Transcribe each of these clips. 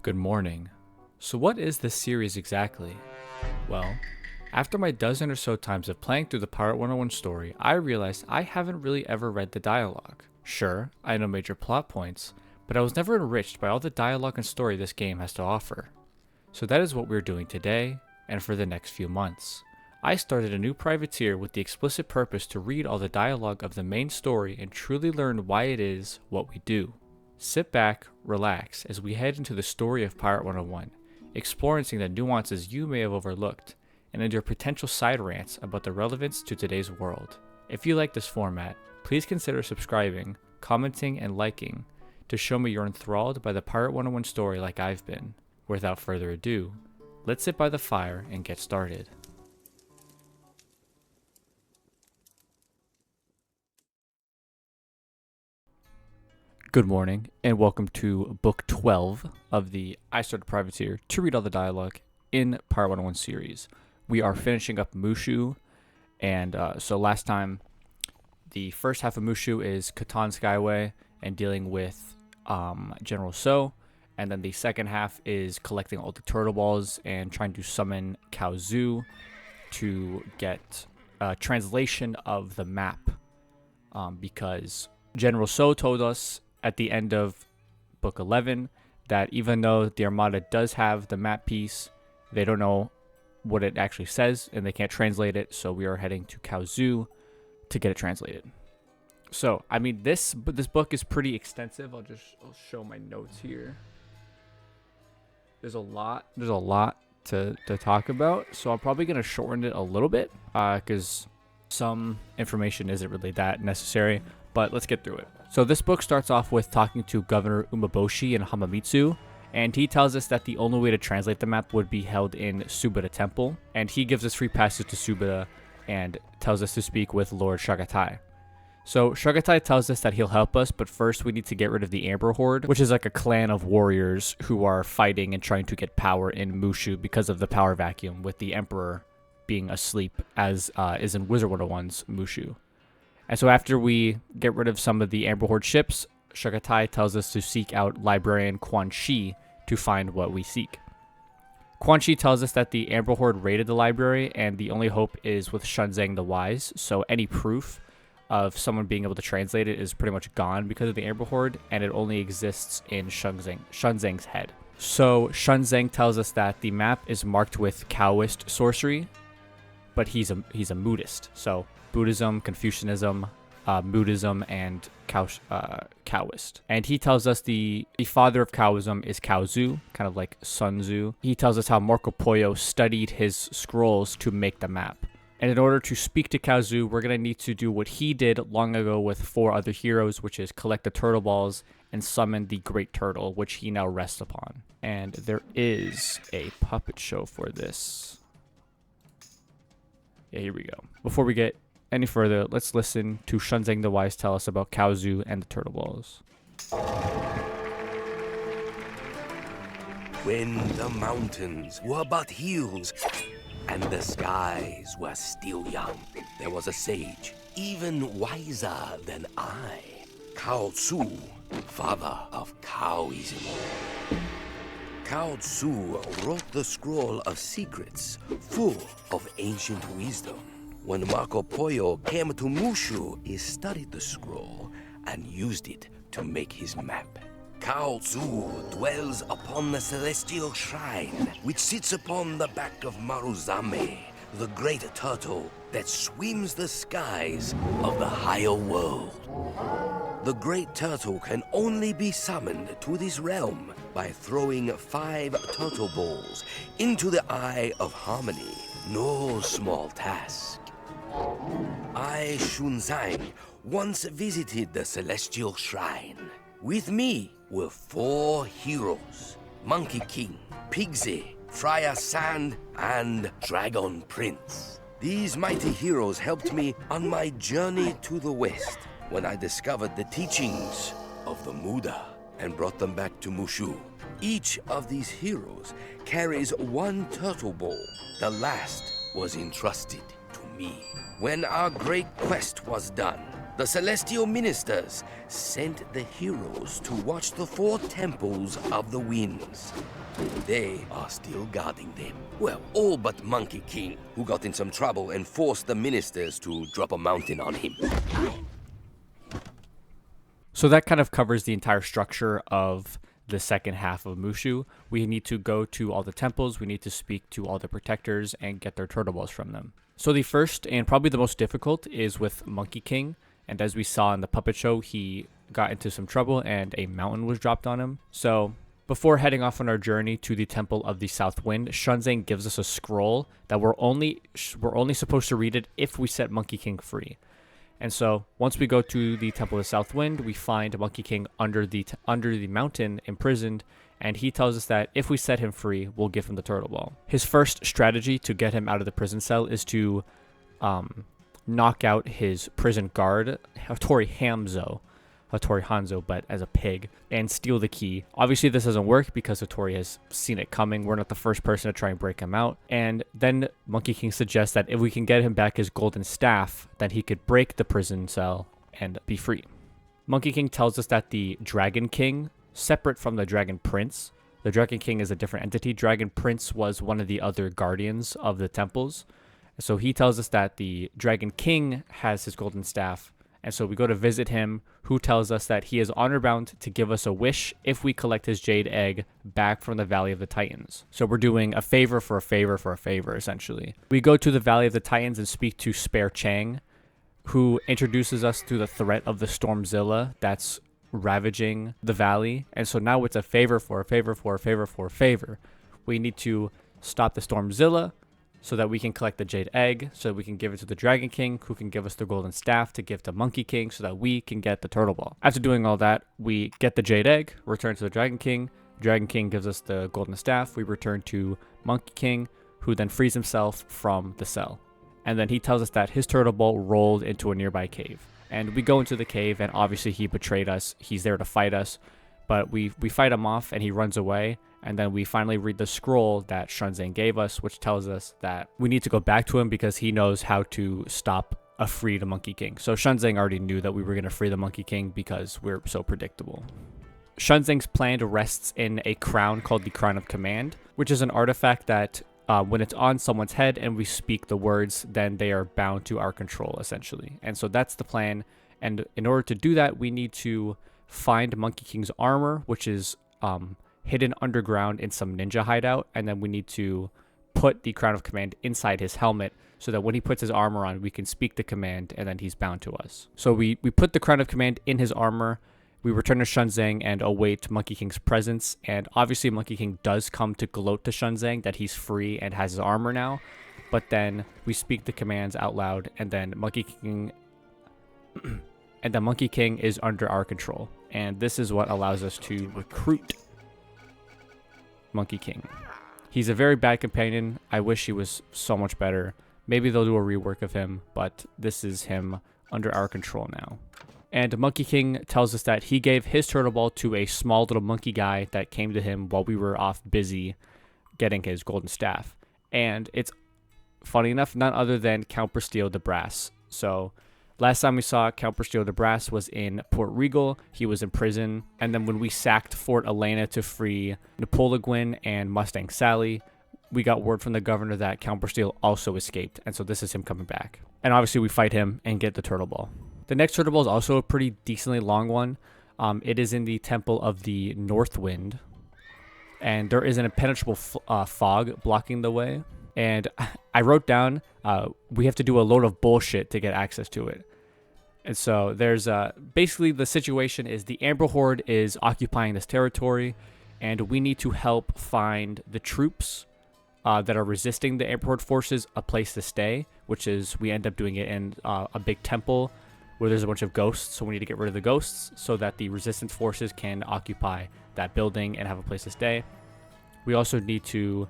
Good morning. So what is this series exactly? Well, after my dozen or so times of playing through the Pirate101 story, I realized I haven't really ever read the dialogue. Sure, I know major plot points, but I was never enriched by all the dialogue and story this game has to offer. So that is what we're doing today, and for the next few months. I started a new privateer with the explicit purpose to read all the dialogue of the main story and truly learn why it is what we do. Sit back, relax, as we head into the story of Pirate101, experiencing the nuances you may have overlooked, and endure potential side rants about the relevance to today's world. If you like this format, please consider subscribing, commenting, and liking to show me you're enthralled by the Pirate101 story like I've been. Without further ado, let's sit by the fire and get started. Good morning, and welcome to Book 12 of the I Started Privateer to read all the dialogue in Pirate101 series. We are finishing up Mooshu, and so last time, the first half of Mooshu is Catan Skyway and dealing with General So, and then the second half is collecting all the turtle balls and trying to summon Kaozu to get a translation of the map, because General So told us at the end of Book 11 that even though the Armada does have the map piece, they don't know what it actually says and they can't translate it, so we are heading to Kaozu to get it translated. So, I mean, this book is pretty extensive. I'll show my notes here. There's a lot to talk about, so I'm probably going to shorten it a little bit because some information isn't really that necessary, but let's get through it. So this book starts off with talking to Governor Umeboshi in Hamamitsu, and he tells us that the only way to translate the map would be held in Subata Temple, and he gives us free passage to Subata and tells us to speak with Lord Shagatai. So Shagatai tells us that he'll help us, but first we need to get rid of the Amber Horde, which is like a clan of warriors who are fighting and trying to get power in Mooshu because of the power vacuum, with the Emperor being asleep, as is in Wizard 101's Mooshu. And so after we get rid of some of the Amber Horde ships, Shagatai tells us to seek out Librarian Quan Shi to find what we seek. Quan Shi tells us that the Amber Horde raided the library, and the only hope is with Shunzang the Wise, so any proof of someone being able to translate it is pretty much gone because of the Amber Horde, and it only exists in Shunzang's head. So Shunzang tells us that the map is marked with Taoist sorcery, but he's a Buddhist, so Buddhism, Confucianism, Buddhism, and Taoist. And he tells us the father of Taoism is Kaozu, kind of like Sun Tzu. He tells us how Marco Polo studied his scrolls to make the map. And in order to speak to Kaozu, we're going to need to do what he did long ago with 4 other heroes, which is collect the turtle balls and summon the great turtle, which he now rests upon. And there is a puppet show for this. Yeah, here we go. Before we get any further, let's listen to Shunzang the Wise tell us about Kaozu and the turtle balls. When the mountains were but hills and the skies were still young, there was a sage, even wiser than I, Kaozu, father of Taoism. Kaozu wrote the scroll of secrets, full of ancient wisdom. When Marco Polo came to Mooshu, he studied the scroll and used it to make his map. Kaozu dwells upon the celestial shrine, which sits upon the back of Maruzame, the great turtle that swims the skies of the higher world. The great turtle can only be summoned to this realm by throwing 5 turtle balls into the Eye of Harmony. No small task. I, Shunzang, once visited the celestial shrine. With me were 4 heroes: Monkey King, Pigsy, Friar Sand, and Dragon Prince. These mighty heroes helped me on my journey to the west when I discovered the teachings of the Muda and brought them back to Mooshu. Each of these heroes carries 1 turtle ball. The last was entrusted to me. When our great quest was done, the celestial ministers sent the heroes to watch the 4 temples of the winds. They are still guarding them. Well, all but Monkey King, who got in some trouble and forced the ministers to drop a mountain on him. So that kind of covers the entire structure of the second half of Mooshu. We need to go to all the temples, we need to speak to all the protectors and get their turtle balls from them. So the first and probably the most difficult is with Monkey King, and as we saw in the puppet show, he got into some trouble and a mountain was dropped on him. So before heading off on our journey to the Temple of the South Wind, Shunzang gives us a scroll that we're only supposed to read it if we set Monkey King free. And so once we go to the Temple of the South Wind, we find Monkey King under the mountain imprisoned, and he tells us that if we set him free, we'll give him the turtle ball. His first strategy to get him out of the prison cell is to knock out his prison guard, Hattori Hanzo, but as a pig, and steal the key. Obviously, this doesn't work because Hattori has seen it coming. We're not the first person to try and break him out. And then Monkey King suggests that if we can get him back his golden staff, then he could break the prison cell and be free. Monkey King tells us that the Dragon King, separate from the Dragon Prince, the Dragon King is a different entity. Dragon Prince was one of the other guardians of the temples. So he tells us that the Dragon King has his golden staff. And so we go to visit him, who tells us that he is honor bound to give us a wish if we collect his jade egg back from the Valley of the Titans. So we're doing a favor for a favor for a favor, essentially. We go to the Valley of the Titans and speak to Spare Chang, who introduces us to the threat of the Stormzilla that's ravaging the valley. And so now it's a favor for a favor for a favor for a favor. We need to stop the Stormzilla so that we can collect the jade egg, so that we can give it to the Dragon King, who can give us the golden staff to give to Monkey King so that we can get the turtle ball. After doing all that, we get the jade egg, return to the Dragon King. Dragon King gives us the golden staff. We return to Monkey King, who then frees himself from the cell. And then he tells us that his turtle ball rolled into a nearby cave. And we go into the cave, and obviously he betrayed us. He's there to fight us, but we fight him off and he runs away. And then we finally read the scroll that Shunzang gave us, which tells us that we need to go back to him because he knows how to stop a free to Monkey King. So Shunzang already knew that we were going to free the Monkey King because we're so predictable. Shunzang's plan rests in a crown called the Crown of Command, which is an artifact that when it's on someone's head and we speak the words, then they are bound to our control, essentially. And so that's the plan. And in order to do that, we need to find Monkey King's armor, which is hidden underground in some ninja hideout, and then we need to put the Crown of Command inside his helmet so that when he puts his armor on, we can speak the command and then he's bound to us. So we put the Crown of Command in his armor, we return to Shunzang and await Monkey King's presence, and obviously Monkey King does come to gloat to Shunzang that he's free and has his armor now, but then we speak the commands out loud, and then Monkey King is under our control, and this is what allows us to recruit Monkey King. He's a very bad companion. I wish he was so much better. Maybe they'll do a rework of him, but this is him under our control now. And Monkey King tells us that he gave his turtle ball to a small little monkey guy that came to him while we were off busy getting his golden staff. And it's funny enough, none other than Count Bastille the Brass. So last time we saw Count Bastille the Brass was in Port Regal. He was in prison. And then when we sacked Fort Elena to free Napoleon and Mustang Sally, we got word from the governor that Count Bastille also escaped. And so this is him coming back. And obviously we fight him and get the turtle ball. The next turtle ball is also a pretty decently long one. It is in the Temple of the North Wind. And there is an impenetrable fog blocking the way. And I wrote down, we have to do a load of bullshit to get access to it. And so there's basically the situation is the Amber Horde is occupying this territory, and we need to help find the troops that are resisting the Amber Horde forces a place to stay, which is we end up doing it in a big temple where there's a bunch of ghosts. So we need to get rid of the ghosts so that the resistance forces can occupy that building and have a place to stay. We also need to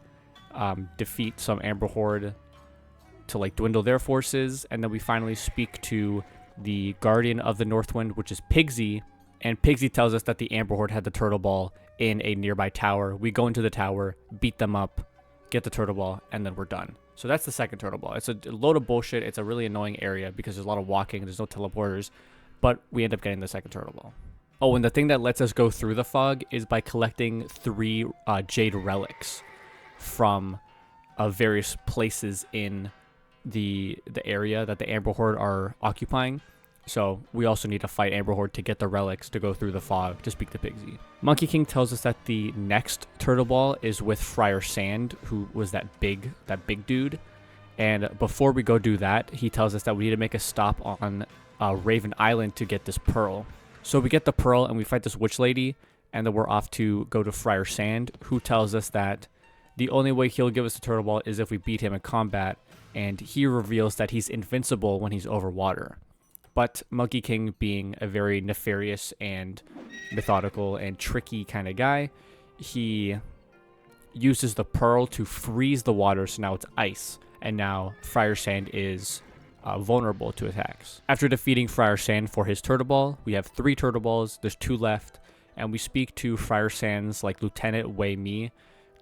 defeat some Amber Horde to like dwindle their forces, and then we finally speak to the Guardian of the Northwind, which is Pigsy, and Pigsy tells us that the Amber Horde had the turtle ball in a nearby tower. We go into the tower, beat them up, get the turtle ball, and then we're done. So that's the second turtle ball. It's a load of bullshit. It's a really annoying area because there's a lot of walking, there's no teleporters, but we end up getting the second turtle ball. Oh, and the thing that lets us go through the fog is by collecting 3 jade relics from various places in the area that the Amber Horde are occupying. So we also need to fight Amber Horde to get the relics to go through the fog to speak to Pigsy. Monkey King tells us that the next turtle ball is with Friar Sand, who was that big dude. And before we go do that, he tells us that we need to make a stop on Raven Island to get this pearl. So we get the pearl and we fight this witch lady, and then we're off to go to Friar Sand, who tells us that the only way he'll give us the turtle ball is if we beat him in combat, and he reveals that he's invincible when he's over water. But Monkey King, being a very nefarious and methodical and tricky kind of guy, he uses the pearl to freeze the water, so now it's ice, and now Friar Sand is vulnerable to attacks. After defeating Friar Sand for his turtle ball, we have 3 turtle balls, there's 2 left, and we speak to Friar Sand's like Lieutenant Wei-Me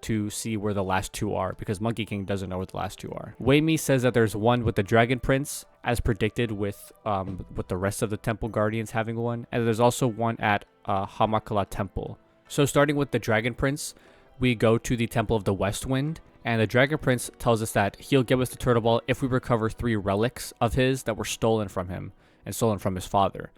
to see where the last 2 are, because Monkey King doesn't know where the last 2 are. Wei-Me says that there's one with the Dragon Prince, as predicted with the rest of the Temple Guardians having one, and there's also one at Hamakala Temple. So starting with the Dragon Prince, we go to the Temple of the West Wind, and the Dragon Prince tells us that he'll give us the turtle ball if we recover 3 relics of his that were stolen from him and stolen from his father.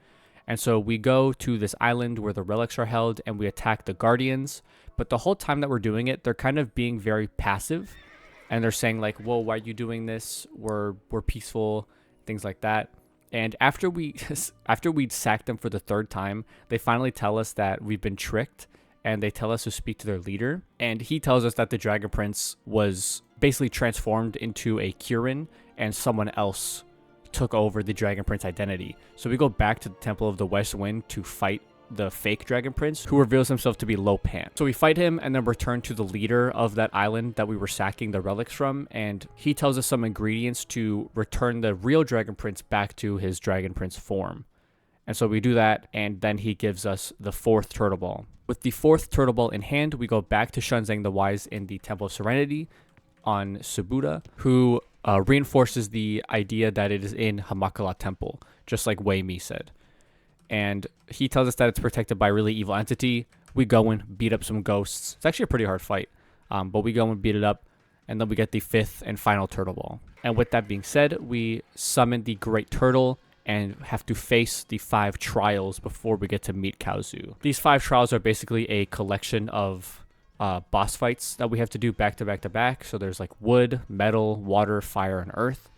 And so we go to this island where the relics are held and we attack the Guardians. But the whole time that we're doing it, they're kind of being very passive. And they're saying like, whoa, why are you doing this? We're peaceful, things like that. And after we'd sacked them for the 3rd time, they finally tell us that we've been tricked. And they tell us to speak to their leader. And he tells us that the Dragon Prince was basically transformed into a Kirin, and someone else took over the Dragon Prince identity. So we go back to the Temple of the West Wind to fight the fake Dragon Prince, who reveals himself to be Lopan. So we fight him and then return to the leader of that island that we were sacking the relics from, and he tells us some ingredients to return the real Dragon Prince back to his Dragon Prince form. And so we do that, and then he gives us the 4th turtle ball. With the 4th turtle ball in hand, we go back to Shunzang the Wise in the Temple of Serenity on Subuda, who reinforces the idea that it is in Hamakala Temple, just like Wei-Me said. And he tells us that it's protected by a really evil entity. We go and beat up some ghosts. It's actually a pretty hard fight, but we go and beat it up, and then we get the 5th and final turtle ball. And with that being said, we summon the Great Turtle and have to face the 5 trials before we get to meet Kaozu. These 5 trials are basically a collection of boss fights that we have to do back to back to back. So there's like wood, metal, water, fire, and earth.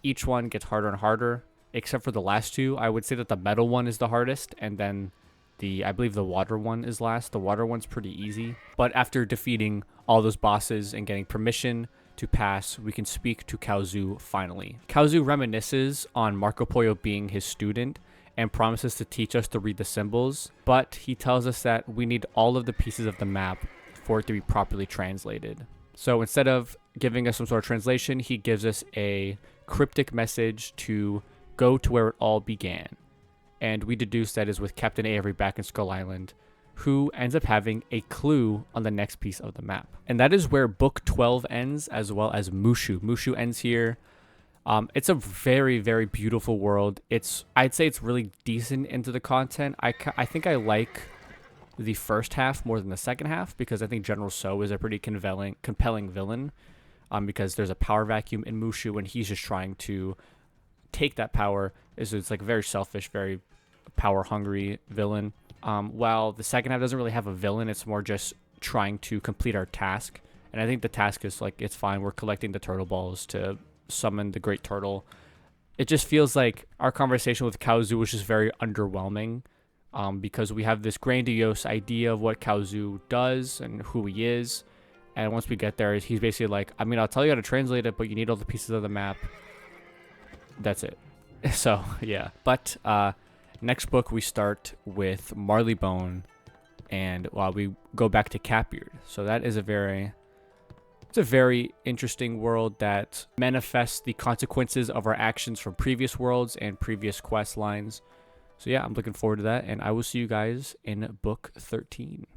Each one gets harder and harder, except for the last 2. I would say that the metal one is the hardest, and then I believe the water one is last. The water one's pretty easy. But after defeating all those bosses and getting permission to pass, we can speak to Kaozu finally. Kaozu reminisces on Marco Polo being his student and promises to teach us to read the symbols, but he tells us that we need all of the pieces of the map for it to be properly translated. So instead of giving us some sort of translation, he gives us a cryptic message to go to where it all began. And we deduce that is with Captain Avery back in Skull Island, who ends up having a clue on the next piece of the map. And that is where Book 12 ends, as well as Mooshu. Mooshu ends here. It's a very, very beautiful world. I'd say it's really decent into the content. I think I like the first half more than the second half, because I think General So is a pretty compelling villain, because there's a power vacuum in Mooshu, and he's just trying to take that power. It's like a very selfish, very power-hungry villain. While the second half doesn't really have a villain, it's more just trying to complete our task. And I think the task is like, it's fine. We're collecting the turtle balls to summon the Great Turtle. It just feels like our conversation with Kaozu was just very underwhelming, because we have this grandiose idea of what Kaozu does and who he is. And once we get there, he's basically like, I mean, I'll tell you how to translate it, but you need all the pieces of the map. That's it. So, yeah. But, next book, we start with Marleybone, and we go back to Catbeard. So that is it's a very interesting world that manifests the consequences of our actions from previous worlds and previous quest lines. So yeah, I'm looking forward to that, and I will see you guys in book 13.